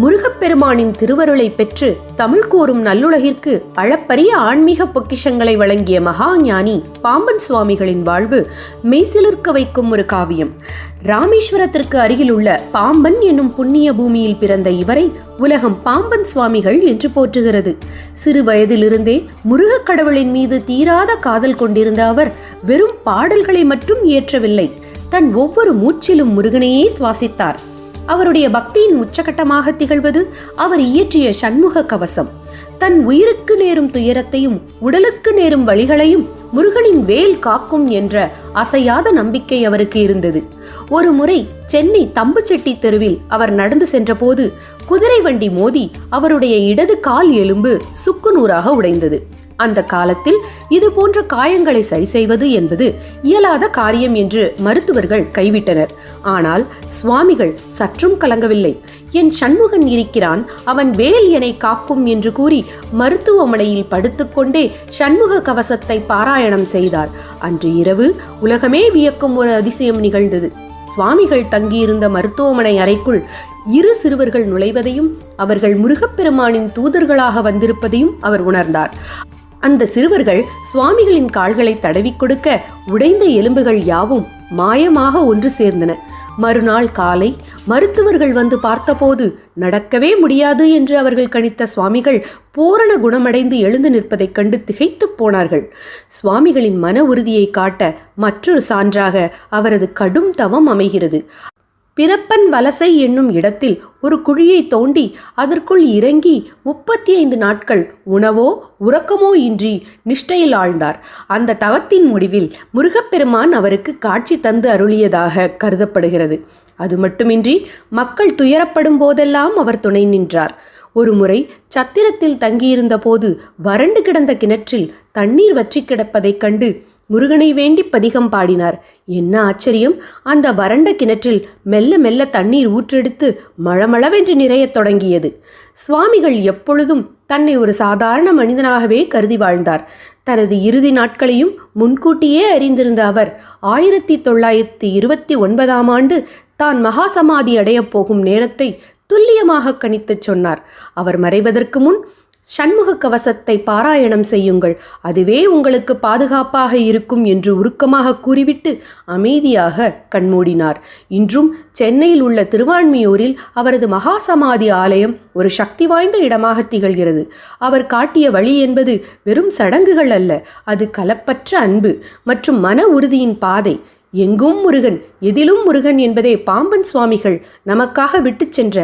முருகப்பெருமானின் திருவருளை பெற்று தமிழ் கூறும் நல்லுலகிற்கு அளப்பரிய ஆன்மீக பொக்கிஷங்களை வழங்கிய மகா ஞானி பாம்பன் சுவாமிகளின் வாழ்வு மெய்சிலிர்க்க வைக்கும் ஒரு காவியம். ராமேஸ்வரத்திற்கு அருகில் உள்ள பாம்பன் என்னும் புண்ணிய பூமியில் பிறந்த இவரை உலகம் பாம்பன் சுவாமிகள் என்று போற்றுகிறது. சிறு வயதிலிருந்தே முருகக் கடவுளின் மீது தீராத காதல் கொண்டிருந்த அவர் வெறும் பாடல்களை மட்டும் இயற்றவில்லை, தன் ஒவ்வொரு மூச்சிலும் முருகனையே சுவாசித்தார். அவருடைய பக்தியின் உச்சகட்டமாக திகழ்வது அவர் இயற்றிய சண்முக கவசம். தன் உயிருக்கு நேரும் துயரத்தையும் உடலுக்கு நேரும் வழிகளையும் முருகனின் வேல் காக்கும் என்ற அசையாத நம்பிக்கை அவருக்கு இருந்தது. ஒரு முறை சென்னை தம்புச்செட்டி தெருவில் அவர் நடந்து சென்றபோது குதிரை வண்டி மோதி அவருடைய இடது கால் எலும்பு சுக்குநூறாக உடைந்தது. அந்த காலத்தில் இது போன்ற காயங்களை சரி செய்வது என்பது இயலாத காரியம் என்று மருத்துவர்கள் கைவிட்டனர். ஆனால் சுவாமிகள் சற்றும் கலங்கவில்லை. என் சண்முகன் இருக்கிறான், அவன் வேல் என்னை காக்கும் என்று கூறி மருத்துவமனையில் படுத்துக்கொண்டே சண்முக கவசத்தை பாராயணம் செய்தார். அன்று இரவு உலகமே வியக்கும் ஒரு அதிசயம் நிகழ்ந்தது. சுவாமிகள் தங்கியிருந்த மருத்துவமனை அறைக்குள் இரு சிறுவர்கள் நுழைவதையும் அவர்கள் முருகப்பெருமானின் தூதர்களாக வந்திருப்பதையும் அவர் உணர்ந்தார். அந்த சிறுவர்கள் சுவாமிகளின் கால்களை தடவி கொடுக்க உடைந்த எலும்புகள் யாவும் மாயமாக ஒன்று சேர்ந்தன. மறுநாள் காலை மருத்துவர்கள் வந்து பார்த்தபோது நடக்கவே முடியாது என்று அவர்கள் கணித்த சுவாமிகள் பூரண குணமடைந்து எழுந்து நிற்பதைக் கண்டு திகைத்து போனார்கள். சுவாமிகளின் மன உறுதியை காட்ட மற்றொரு சான்றாக அவரது கடும் தவம் அமைகிறது. பிறப்பன் வலசை என்னும் இடத்தில் ஒரு குழியை தோண்டி அதற்குள் இறங்கி 35 நாட்கள் உணவோ உறக்கமோ இன்றி நிஷ்டையில் ஆழ்ந்தார். அந்த தவத்தின் முடிவில் முருகப்பெருமான் அவருக்கு காட்சி தந்து அருளியதாக கருதப்படுகிறது. அது மட்டுமின்றி மக்கள் துயரப்படும் போதெல்லாம் அவர் துணை நின்றார். ஒருமுறை சத்திரத்தில் தங்கியிருந்த போது வறண்டு கிடந்த கிணற்றில் தண்ணீர் வற்றி கிடப்பதைக் கண்டு முருகனை வேண்டி பதிகம் பாடினார். என்ன ஆச்சரியம்! அந்த வறண்ட கிணற்றில் மெல்ல மெல்ல தண்ணீர் ஊற்றெடுத்து மளமளவென்று நிறையத் தொடங்கியது. சுவாமிகள் எப்பொழுதும் தன்னை ஒரு சாதாரண மனிதனாகவே கருதி வாழ்ந்தார். தனது இறுதி நாட்களையும் முன்கூட்டியே அறிந்திருந்த அவர் 1929ஆம் ஆண்டு தான் மகாசமாதி அடையப் போகும் நேரத்தை துல்லியமாக கணித்துச் சொன்னார். அவர் மறைவதற்கு முன் சண்முக கவசத்தை பாராயணம் செய்யுங்கள், அதுவே உங்களுக்கு பாதுகாப்பாக இருக்கும் என்று உருக்கமாக கூறிவிட்டு அமைதியாக கண்மூடினார். இன்றும் சென்னையில் உள்ள திருவான்மியூரில் அவரது மகாசமாதி ஆலயம் ஒரு சக்தி வாய்ந்த இடமாக திகழ்கிறது. அவர் காட்டிய வழி என்பது வெறும் சடங்குகள் அல்ல, அது கலப்பற்ற அன்பு மற்றும் மன உறுதியின் பாதை. எங்கும் முருகன், எதிலும் முருகன் என்பதே பாம்பன் சுவாமிகள் நமக்காக விட்டு சென்ற